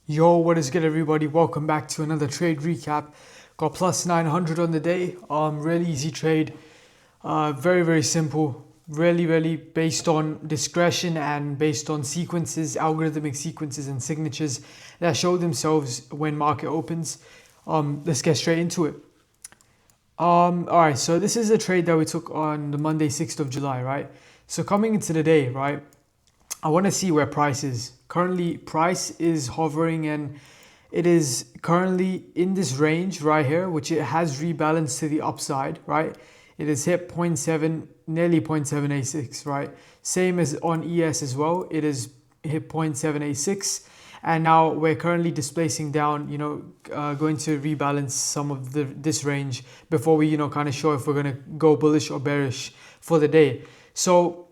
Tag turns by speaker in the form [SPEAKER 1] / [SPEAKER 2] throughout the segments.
[SPEAKER 1] Yo, what is good everybody? Welcome back to another trade recap. Got plus 900 on the day. Really easy trade. Very simple. Really based on discretion and based on sequences, algorithmic sequences and signatures that show themselves when market opens. Let's get straight into it. Alright, so this is a trade that we took on the Monday, 6th of July, right? So coming into the day, right? I want to see where price is. Currently, price is hovering and it is currently in this range right here, which it has rebalanced to the upside, right? It has hit 0.7, nearly 0.786, right? Same as on ES as well. It has hit 0.786. And now we're currently displacing down, going to rebalance some of this range before we, kind of show if we're going to go bullish or bearish for the day. So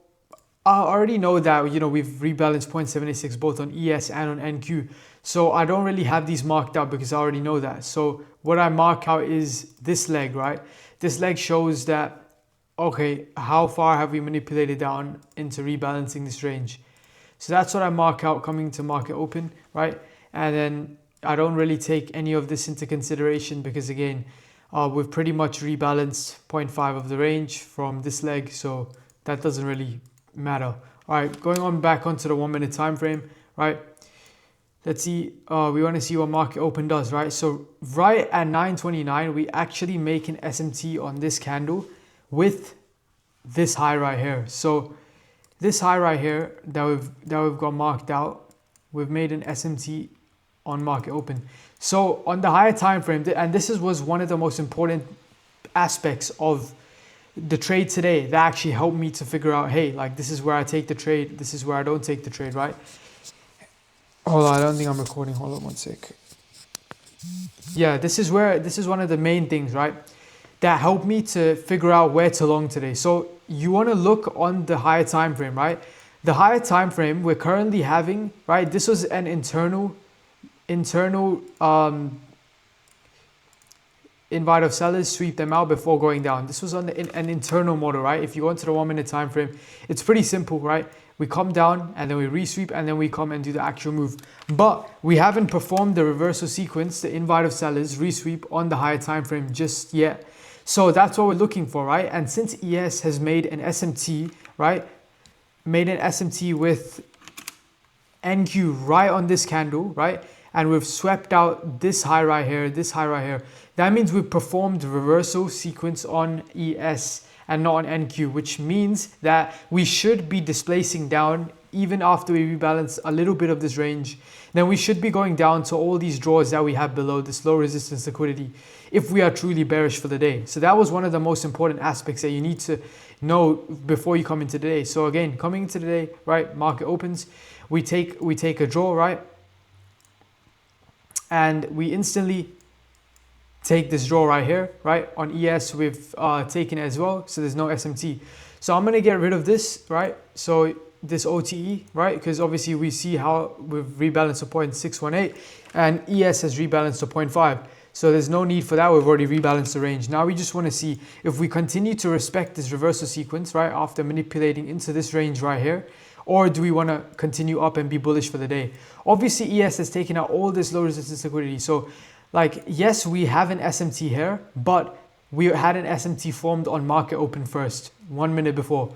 [SPEAKER 1] I already know that, we've rebalanced 0.76 both on ES and on NQ. So I don't really have these marked out because I already know that. So what I mark out is this leg, right? This leg shows that, okay, how far have we manipulated down into rebalancing this range? So that's what I mark out coming to market open, right? And then I don't really take any of this into consideration because again, we've pretty much rebalanced 0.5 of the range from this leg. So that doesn't really matter. All right, going on back onto the 1 minute time frame, right? Let's see, we want to see what market open does, right? So right at 9:29, we actually make an SMT on this candle with this high right here. So this high right here that we've got marked out, we've made an SMT on market open. So on the higher time frame, and this was one of the most important aspects of the trade today that actually helped me to figure out, hey, like this is where I take the trade, this is where I don't take the trade, right? Hold on, I don't think I'm recording. Hold on one sec. Yeah, this is one of the main things, right, that helped me to figure out where to long today. So you want to look on the higher time frame, right? The higher time frame we're currently having, right? This was an internal invite of sellers, sweep them out before going down. This was on an internal model, right? If you go into the 1 minute time frame, it's pretty simple, right? We come down and then we resweep and then we come and do the actual move. But we haven't performed the reversal sequence, the invite of sellers, resweep on the higher time frame just yet. So that's what we're looking for, right? And since ES has made an SMT, right? Made an SMT with NQ right on this candle, right? And we've swept out this high right here, this high right here. That means we've performed reversal sequence on ES and not on NQ, which means that we should be displacing down even after we rebalance a little bit of this range. Then we should be going down to all these draws that we have below, this low resistance liquidity, if we are truly bearish for the day. So that was one of the most important aspects that you need to know before you come into the day. So again, coming into the day, right, market opens, we take a draw, right? And we instantly take this draw right here, right? On ES, we've taken it as well, so there's no SMT. So I'm going to get rid of this, right? So this OTE, right? Because obviously we see how we've rebalanced to 0.618 and ES has rebalanced to 0.5. So there's no need for that. We've already rebalanced the range. Now we just want to see if we continue to respect this reversal sequence, right? After manipulating into this range right here, or do we want to continue up and be bullish for the day? Obviously, ES has taken out all this low resistance liquidity. So like, yes, we have an SMT here, but we had an SMT formed on market open first, 1 minute before,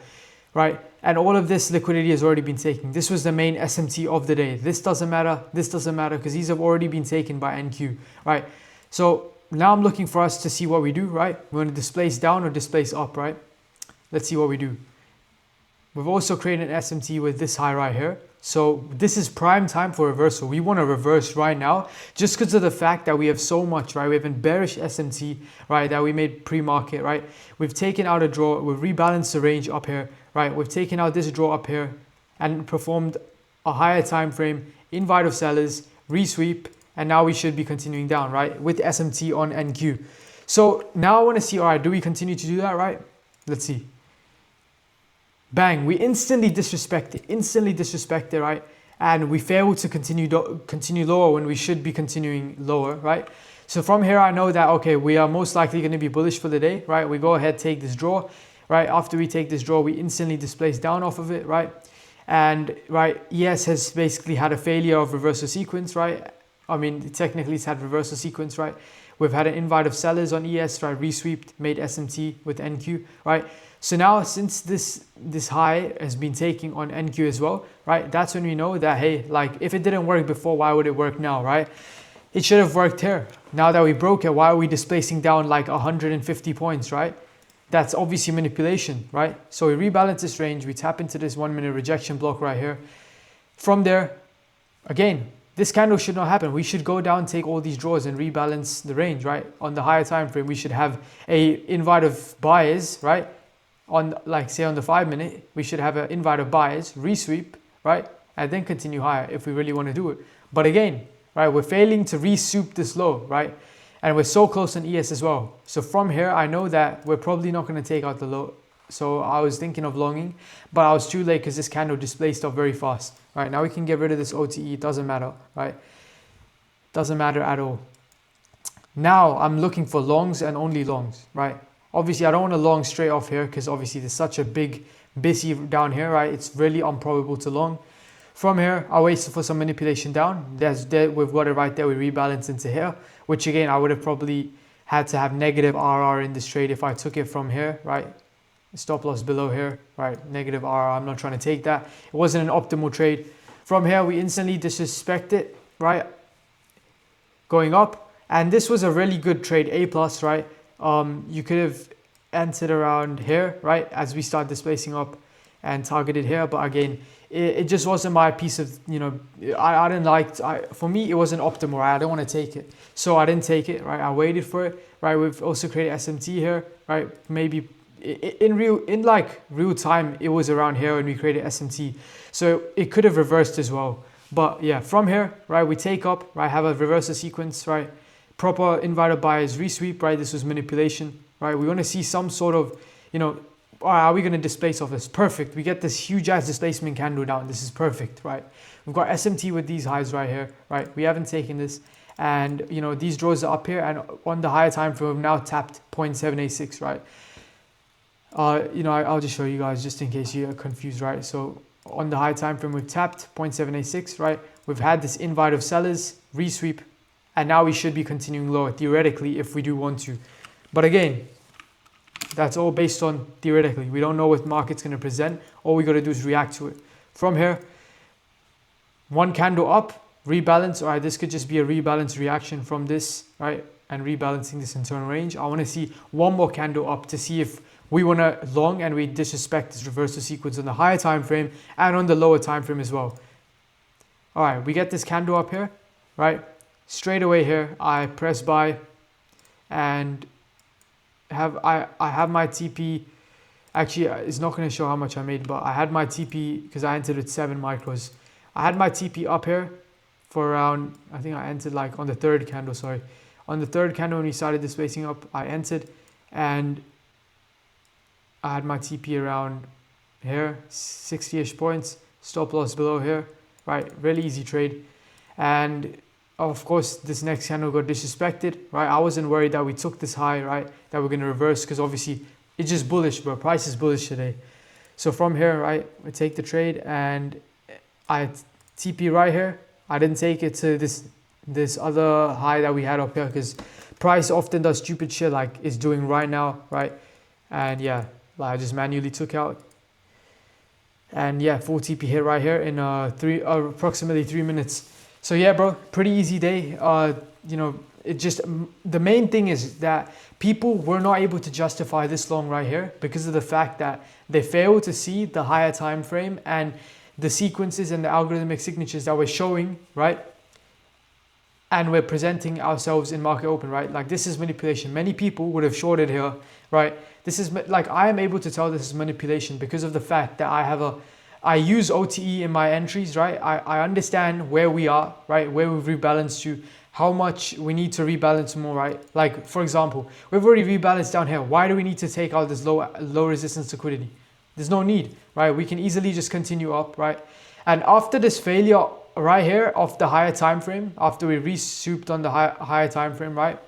[SPEAKER 1] right? And all of this liquidity has already been taken. This was the main SMT of the day. This doesn't matter because these have already been taken by NQ, right? So now I'm looking for us to see what we do, right? We're going to displace down or displace up, right? Let's see what we do. We've also created an SMT with this high right here. So this is prime time for reversal. We want to reverse right now just because of the fact that we have so much, right? We have a bearish SMT, right, that we made pre-market, right? We've taken out a draw. We've rebalanced the range up here, right? We've taken out this draw up here and performed a higher time frame, invite of sellers, resweep, and now we should be continuing down, right? With SMT on NQ. So now I want to see, all right, do we continue to do that, right? Let's see. Bang, we instantly disrespect it, right? And we fail to continue lower when we should be continuing lower, right? So from here, I know that, okay, we are most likely going to be bullish for the day, right? We go ahead, take this draw, right? After we take this draw, we instantly displace down off of it, right? And right, ES has basically had a failure of reversal sequence, right? I mean, technically it's had reversal sequence, right? We've had an invite of sellers on ES, right? Resweeped, made SMT with NQ, right? So now since this high has been taking on NQ as well, right? That's when we know that, hey, like if it didn't work before, why would it work now, right? It should have worked here. Now that we broke it, why are we displacing down like 150 points, right? That's obviously manipulation, right? So we rebalance this range, we tap into this 1 minute rejection block right here. From there, again, this candle should not happen. We should go down, take all these draws and rebalance the range, right? On the higher time frame, we should have a invite of buyers, right? On like say on the 5 minute, we should have an invite of buyers, resweep, right? And then continue higher if we really want to do it. But again, right, we're failing to resweep this low, right? And we're so close on ES as well. So from here, I know that we're probably not going to take out the low. So I was thinking of longing, but I was too late because this candle displaced off very fast. Right, now we can get rid of this OTE, it doesn't matter, right? Doesn't matter at all. Now I'm looking for longs and only longs, right? Obviously I don't want to long straight off here because obviously there's such a big busy down here, right? It's really improbable to long. From here, I wait for some manipulation down. We've got it right there, we rebalance into here, which again, I would have probably had to have negative RR in this trade if I took it from here, right? Stop loss below here, right? Negative RR, I'm not trying to take that. It wasn't an optimal trade. From here, we instantly disrespect it, right? Going up. And this was a really good trade, A+, right? You could have entered around here, right? As we start displacing up and targeted here. But again, it just wasn't my piece of, you know, I didn't like, for me, it wasn't optimal, right? I don't want to take it. So I didn't take it, right? I waited for it, right? We've also created SMT here, right? Maybe in real time, it was around here when we created SMT. So it could have reversed as well. But yeah, from here, right, we take up, right, have a reversal sequence, right? Proper invited buyers, resweep, right? This was manipulation, right? We want to see some sort of, you know, are we going to displace off this? Perfect. We get this huge ass displacement candle down. This is perfect, right? We've got SMT with these highs right here, right? We haven't taken this. And, you know, these draws are up here. And on the higher time frame, we've now tapped 0.786, right? You know, I'll just show you guys just in case you're confused, right? So on the high time frame, we've tapped 0.786, right? We've had this invite of sellers, resweep, and now we should be continuing lower theoretically if we do want to. But again, that's all based on theoretically. We don't know what market's going to present. All we got to do is react to it. From here, one candle up, rebalance. All right, this could just be a rebalance reaction from this, right? And rebalancing this internal range. I want to see one more candle up to see if we want to long and we disrespect this reversal sequence on the higher time frame and on the lower time frame as well. All right, we get this candle up here, right? Straight away here, I press buy and I have my TP. Actually, it's not going to show how much I made, but I had my TP because I entered with 7 micros. I had my TP up here for around, I think I entered like on the third candle, sorry. On the third candle when we started displacing up, I entered and I had my TP around here, 60-ish points, stop loss below here, right? Really easy trade. And of course, this next candle got disrespected, right? I wasn't worried that we took this high, right? That we're going to reverse because obviously it's just bullish, bro. Price is bullish today. So from here, right, I take the trade and I TP right here. I didn't take it to this other high that we had up here because price often does stupid shit like it's doing right now, right? And yeah, I just manually took out. And yeah, full TP hit right here in approximately 3 minutes. So yeah, bro, pretty easy day. You know, it just, the main thing is that people were not able to justify this long right here because of the fact that they failed to see the higher time frame and the sequences and the algorithmic signatures that we're showing, right? And we're presenting ourselves in market open, right? Like this is manipulation. Many people would have shorted here, right? This is like, I am able to tell this is manipulation because of the fact that I use OTE in my entries, right? I understand where we are, right? Where we've rebalanced to, how much we need to rebalance more, right? Like for example, we've already rebalanced down here. Why do we need to take out this low resistance liquidity? There's no need, right? We can easily just continue up, right? And after this failure right here of the higher time frame, after we resouped on the higher time frame, right?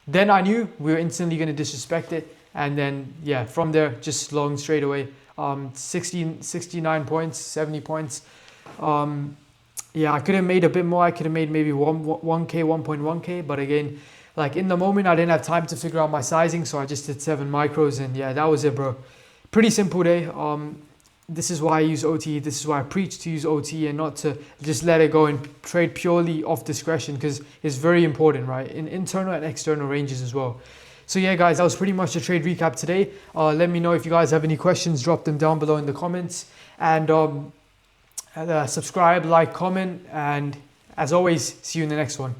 [SPEAKER 1] Then I knew we were instantly going to disrespect it. And then, yeah, from there, just long straight away. 69 points, 70 points. yeah, I could have made a bit more. I could have made maybe 1K, 1.1K. But again, like in the moment, I didn't have time to figure out my sizing. So I just did 7 micros and yeah, that was it, bro. Pretty simple day. This is why I use OT. This is why I preach to use OT and not to just let it go and trade purely off discretion, because it's very important, right? In internal and external ranges as well. So yeah, guys, that was pretty much the trade recap today. Let me know if you guys have any questions. Drop them down below in the comments. And subscribe, like, comment. And as always, see you in the next one.